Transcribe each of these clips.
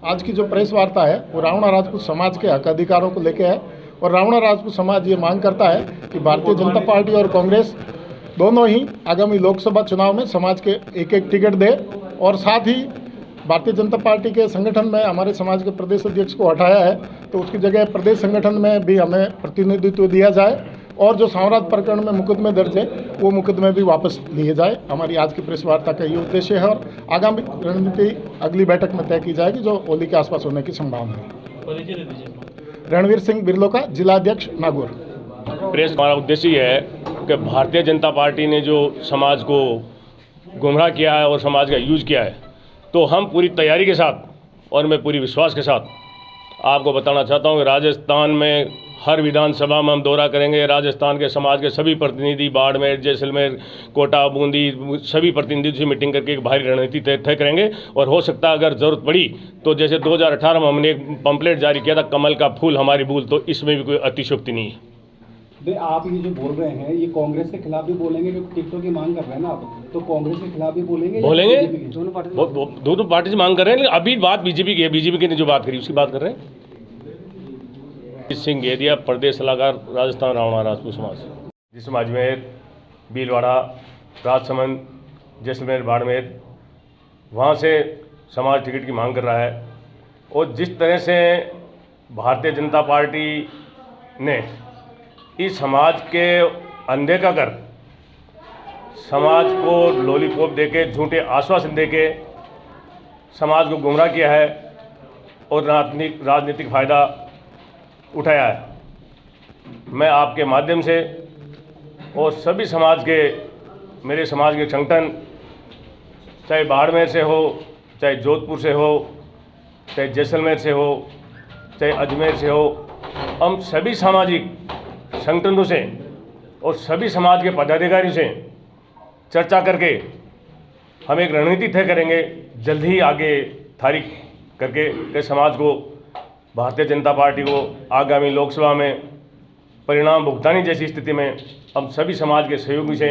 आज की जो प्रेस वार्ता है वो रावणा राजपूत समाज के हक अधिकारों को लेकर है और रावणा राजपूत समाज ये मांग करता है कि भारतीय जनता पार्टी और कांग्रेस दोनों ही आगामी लोकसभा चुनाव में समाज के एक एक टिकट दे और साथ ही भारतीय जनता पार्टी के संगठन में हमारे समाज के प्रदेश अध्यक्ष को हटाया है तो उसकी जगह प्रदेश संगठन में भी हमें प्रतिनिधित्व दिया जाए और जो साम्राज्य प्रकरण में मुकदमे दर्ज है वो मुकदमे भी वापस लिए जाए। हमारी आज की प्रेस वार्ता का ये उद्देश्य है और आगामी रणनीति अगली बैठक में तय की जाएगी जो होली के आसपास होने की संभावना है। रणवीर सिंह बिरलो का जिलाध्यक्ष नागौर। प्रेस हमारा उद्देश्य ये है कि भारतीय जनता पार्टी ने जो समाज को गुमराह किया है और समाज का यूज किया है तो हम पूरी तैयारी के साथ और मैं पूरी विश्वास के साथ आपको बताना चाहता हूँ कि राजस्थान में हर विधानसभा में हम दौरा करेंगे। राजस्थान के समाज के सभी प्रतिनिधि बाड़मेर, जैसलमेर, कोटा, बूंदी सभी प्रतिनिधियों से मीटिंग करके एक भारी रणनीति तय करेंगे और हो सकता है अगर ज़रूरत पड़ी तो जैसे 2018 में हमने एक पंपलेट जारी किया था कमल का फूल हमारी भूल, तो इसमें भी कोई अतिशोक्ति नहीं है। आप ये जो बोल रहे हैं ये कांग्रेस के खिलाफ भी बोलेंगे क्योंकि टिकटों की मांग कर रहे हैं ना आप, तो कांग्रेस के खिलाफ भी बोलेंगे दोनों पार्टी से मांग कर रहे हैं। अभी बात बीजेपी की है, बीजेपी ने जो बात करी उसकी बात कर रहे हैं। सिंह गेदिया, प्रदेश सलाहकार, राजस्थान रावणा राजपूत समाज, जिसमें अजमेर, भीलवाड़ा, राजसमंद, जैसलमेर, बाड़मेर वहाँ से समाज टिकट की मांग कर रहा है। और जिस तरह से भारतीय जनता पार्टी ने इस समाज के अनदेखा कर समाज को लॉलीपॉप देके झूठे आश्वासन देके समाज को गुमराह किया है और राजनीतिक फ़ायदा उठाया है, मैं आपके माध्यम से और सभी समाज के मेरे समाज के संगठन चाहे बाड़मेर से हो, चाहे जोधपुर से हो, चाहे जैसलमेर से हो, चाहे अजमेर से हो, हम सभी सामाजिक संगठनों से और सभी समाज के पदाधिकारियों से चर्चा करके हम एक रणनीति तय करेंगे जल्द ही आगे तारीख करके समाज को, भारतीय जनता पार्टी को आगामी लोकसभा में परिणाम भुगतानी जैसी स्थिति में हम सभी समाज के सहयोगी से,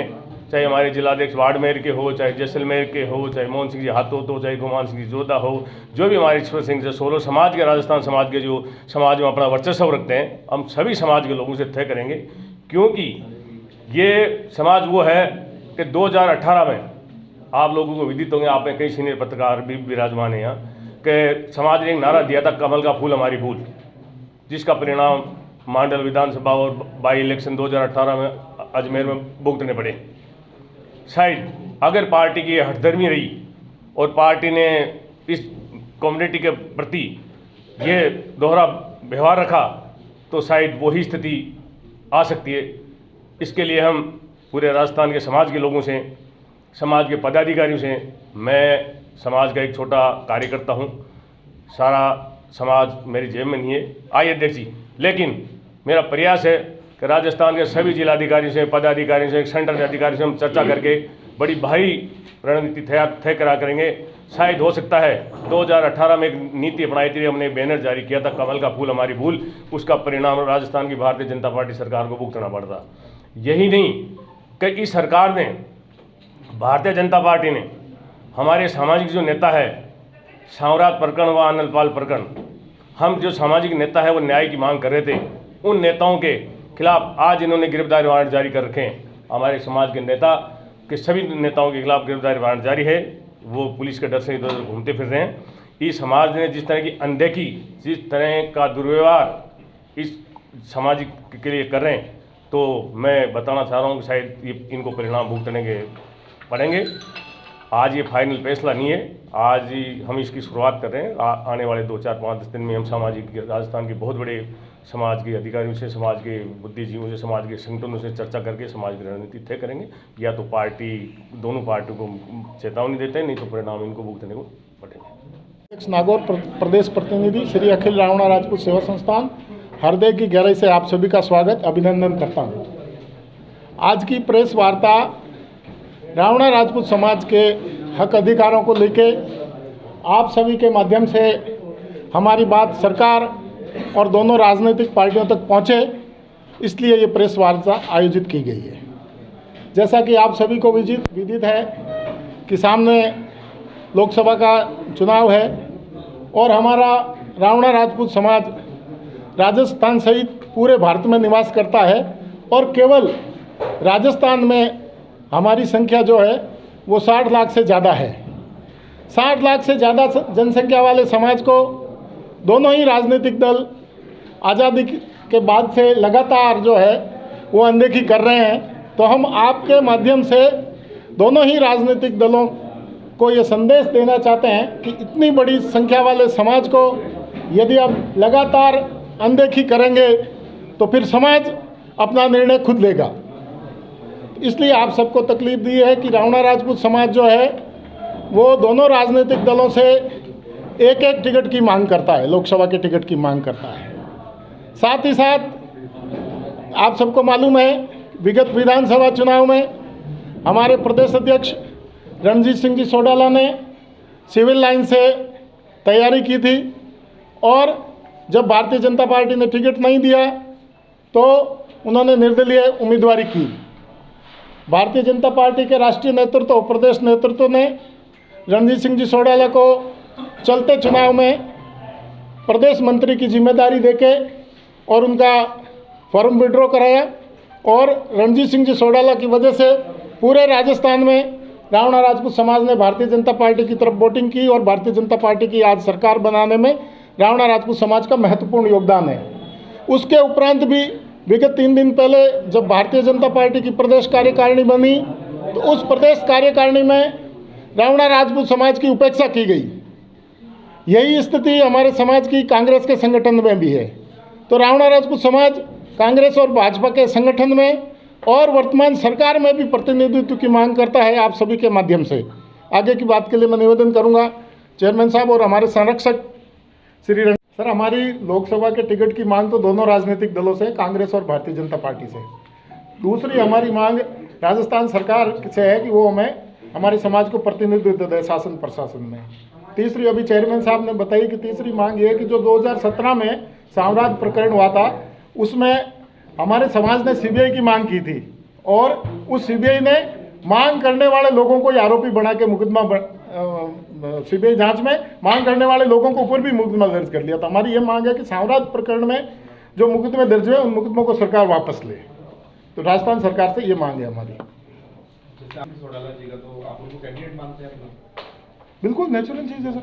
चाहे हमारे जिलाध्यक्ष बाड़मेर के हो, चाहे जैसलमेर के हो, चाहे मोहन सिंह जी हाथों तो, चाहे गुमान सिंह जी जोधा हो, जो भी हमारे ईश्वर सिंह से 16 समाज के, राजस्थान समाज के जो समाज में अपना वर्चस्व रखते हैं, हम सभी समाज के लोगों से तय करेंगे। क्योंकि ये समाज वो है कि 2018 में आप लोगों को विदित होंगे, आप में कई सीनियर पत्रकार भी विराजमान हैं यहाँ, कि समाज ने एक नारा दिया था कमल का फूल हमारी भूल, जिसका परिणाम मांडल विधानसभा और बाई इलेक्शन 2018 में अजमेर में भुगतने पड़े। शायद अगर पार्टी की हठधर्मी रही और पार्टी ने इस कम्युनिटी के प्रति ये दोहरा व्यवहार रखा तो शायद वही स्थिति आ सकती है। इसके लिए हम पूरे राजस्थान के समाज के लोगों से, समाज के पदाधिकारियों से, मैं समाज का एक छोटा कार्यकर्ता हूँ, सारा समाज मेरी जेब में नहीं है आइए अध्यक्ष जी, लेकिन मेरा प्रयास है कि राजस्थान के सभी जिलाधिकारियों से, पदाधिकारियों से, सेंट्रल अधिकारियों से हम चर्चा करके बड़ी भारी रणनीति तय करा करेंगे। शायद हो सकता है 2018 में एक नीति अपनाई थी, हमने बैनर जारी किया था कमल का फूल हमारी भूल, उसका परिणाम राजस्थान की भारतीय जनता पार्टी सरकार को भुगतना पड़ता। यही नहीं कि इस सरकार ने, भारतीय जनता पार्टी ने हमारे सामाजिक जो नेता है साम्राज्य प्रकरण व आनंदपाल प्रकरण, हम जो सामाजिक नेता है वो न्याय की मांग कर रहे थे, उन नेताओं के खिलाफ आज इन्होंने गिरफ्तारी वारंट जारी कर रखे हैं। हमारे समाज के नेता के सभी नेताओं के खिलाफ गिरफ्तारी वारंट जारी है, वो पुलिस के डर से इधर उधर घूमते फिर रहे हैं। इस समाज ने जिस तरह की अनदेखी, जिस तरह का दुर्व्यवहार इस समाज के लिए कर रहे हैं, तो मैं बताना चाह रहा हूँ कि शायद इनको परिणाम भुगतने के पड़ेंगे। आज ये फाइनल फैसला नहीं है, आज ही हम इसकी शुरुआत कर रहे हैं। आने वाले 2-4-5 दिन में हम सामाजिक राजस्थान के बहुत बड़े समाज के अधिकारियों से, समाज के बुद्धिजीवियों से, समाज के संगठनों से चर्चा करके समाज की रणनीति तय करेंगे। या तो पार्टी, दोनों पार्टियों को चेतावनी देते हैं, नहीं तो परिणाम इनको भुगतने को पड़ेंगे। नागौर प्रदेश प्रतिनिधि श्री अखिल रावणा राजपूत सेवा संस्थान, हृदय की गहराई से आप सभी का स्वागत अभिनंदन करता हूँ। आज की प्रेस वार्ता रावणा राजपूत समाज के हक अधिकारों को लेके आप सभी के माध्यम से हमारी बात सरकार और दोनों राजनीतिक पार्टियों तक पहुंचे, इसलिए ये प्रेस वार्ता आयोजित की गई है। जैसा कि आप सभी को विदित है कि सामने लोकसभा का चुनाव है और हमारा रावणा राजपूत समाज राजस्थान सहित पूरे भारत में निवास करता है और केवल राजस्थान में हमारी संख्या जो है वो 60 लाख से ज़्यादा है। 60 लाख से ज़्यादा जनसंख्या वाले समाज को दोनों ही राजनीतिक दल आज़ादी के बाद से लगातार जो है वो अनदेखी कर रहे हैं। तो हम आपके माध्यम से दोनों ही राजनीतिक दलों को ये संदेश देना चाहते हैं कि इतनी बड़ी संख्या वाले समाज को यदि आप लगातार अनदेखी करेंगे तो फिर समाज अपना निर्णय खुद लेगा। इसलिए आप सबको तकलीफ दी है कि रावणा राजपूत समाज जो है वो दोनों राजनीतिक दलों से एक एक टिकट की मांग करता है, लोकसभा के टिकट की मांग करता है। साथ ही साथ आप सबको मालूम है विगत विधानसभा चुनाव में हमारे प्रदेश अध्यक्ष रणजीत सिंह जी सोडाला ने सिविल लाइन से तैयारी की थी और जब भारतीय जनता पार्टी ने टिकट नहीं दिया तो उन्होंने निर्दलीय उम्मीदवारी की। भारतीय जनता पार्टी के राष्ट्रीय नेतृत्व और प्रदेश नेतृत्व ने रणजीत सिंह जी सोडाला को चलते चुनाव में प्रदेश मंत्री की जिम्मेदारी देके और उनका फॉर्म विड्रॉ कराया और रणजीत सिंह जी सोडाला की वजह से पूरे राजस्थान में रावणा राजपूत समाज ने भारतीय जनता पार्टी की तरफ वोटिंग की और भारतीय जनता पार्टी की आज सरकार बनाने में रावणा राजपूत समाज का महत्वपूर्ण योगदान है। उसके उपरांत भी विगत 3 दिन पहले जब भारतीय जनता पार्टी की प्रदेश कार्यकारिणी बनी तो उस प्रदेश कार्यकारिणी में रावणा राजपूत समाज की उपेक्षा की गई। यही स्थिति हमारे समाज की कांग्रेस के संगठन में भी है। तो रावणा राजपूत समाज कांग्रेस और भाजपा के संगठन में और वर्तमान सरकार में भी प्रतिनिधित्व की मांग करता है। आप सभी के माध्यम से आगे की बात के लिए मैं निवेदन करूंगा चेयरमैन साहब और हमारे संरक्षक श्री सर, हमारी लोकसभा के टिकट की मांग तो दोनों राजनीतिक दलों से, कांग्रेस और भारतीय जनता पार्टी से। दूसरी हमारी मांग राजस्थान सरकार से है कि वो हमें हमारे समाज को प्रतिनिधित्व दे शासन प्रशासन में। तीसरी अभी चेयरमैन साहब ने बताई कि तीसरी मांग ये है कि जो 2017 में साम्राज्य प्रकरण हुआ था उसमें हमारे समाज ने सीबीआई की मांग की थी और उस सीबीआई ने मांग करने वाले लोगों को आरोपी बना के मुकदमा सीबीआई जांच में मांग करने वाले लोगों के ऊपर भी मुकदमा दर्ज कर लिया था। हमारी ये मांग है कि साम्राज्य प्रकरण में जो मुकदमे दर्ज हुए उन मुकदमों को सरकार वापस ले। तो राजस्थान सरकार से ये मांग है हमारी। बिल्कुल नेचुरल चीज़ है सर।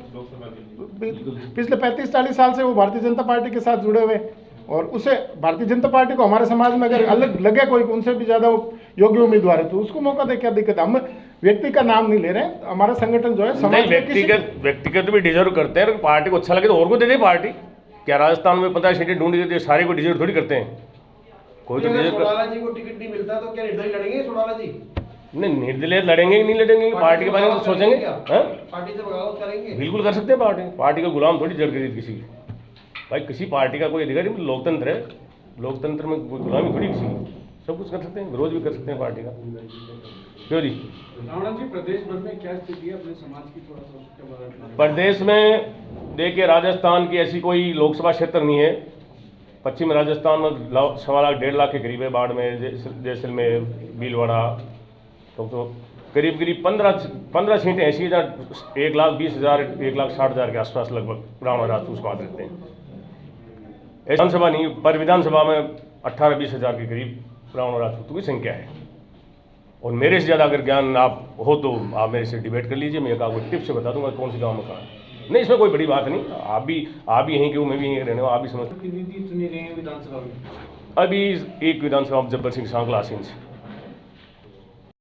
पिछले 35-40 साल से वो भारतीय जनता पार्टी के साथ जुड़े हुए और उसे भारतीय जनता पार्टी को हमारे समाज में अगर अलग लगे कोई उनसे भी ज़्यादा योग्य उम्मीदवार है तो उसको मौका दे, क्या दिक्कत है। हम व्यक्ति का नाम नहीं ले रहे हैं। हमारा संगठन जो है समाज व्यक्तिगत भी डिजर्व करते हैं। पार्टी को अच्छा लगे तो और को दे दे पार्टी। क्या राजस्थान में 50 सीटें ढूंढ के सारे को डिजर्व थोड़ी करते हैं। कोई तो सोडाला जी को टिकट नहीं मिलता तो क्या निर्दलीय लड़ेंगे सोडाला जी? नहीं, निर्दलीय लड़ेंगे कि नहीं लड़ेंगे पार्टी के बारे में तो सोचेंगे। पार्टी से बगावत करेंगे? बिल्कुल कर सकते हैं। पार्टी का गुलाम थोड़ी जड़ गई किसी की। भाई किसी पार्टी का कोई अधिकारी, लोकतंत्र है, लोकतंत्र में कोई गुलामी थोड़ी किसी की। सब कुछ कर सकते हैं, विरोध भी कर सकते हैं पार्टी का। क्यों जी? रावणा जी, प्रदेश भर में क्या स्थिति है अपने समाज की, थोड़ा सा उसके बारे में? प्रदेश में देखिए, राजस्थान की ऐसी कोई लोकसभा क्षेत्र नहीं है। पश्चिम राजस्थान में 1.25 लाख 1.5 लाख के करीब है। बाढ़ में, जैसलमेर, भीलवाड़ा, तो करीब 15 सीटें ऐसी हैं जहाँ 1,20,000 1,60,000 के आसपास लगभग रावणा राजपूत समाज रहते हैं। विधानसभा नहीं, पर विधानसभा में 18-20 हज़ार के करीब रावणा राजपूतों की संख्या है। और मेरे से ज़्यादा अगर ज्ञान आप हो तो आप मेरे से डिबेट कर लीजिए। मैं आपको टिप से बता दूंगा कौन सी गाँव में कहाँ है। नहीं, इसमें कोई बड़ी बात नहीं। आप भी यहीं के हो, मैं भी यहीं रहने वाला, आप भी समझ। प्रतिनिधि चुने गए हैं विधानसभा में? अभी एक विधानसभा जब्बर सिंह सांकला आसीन से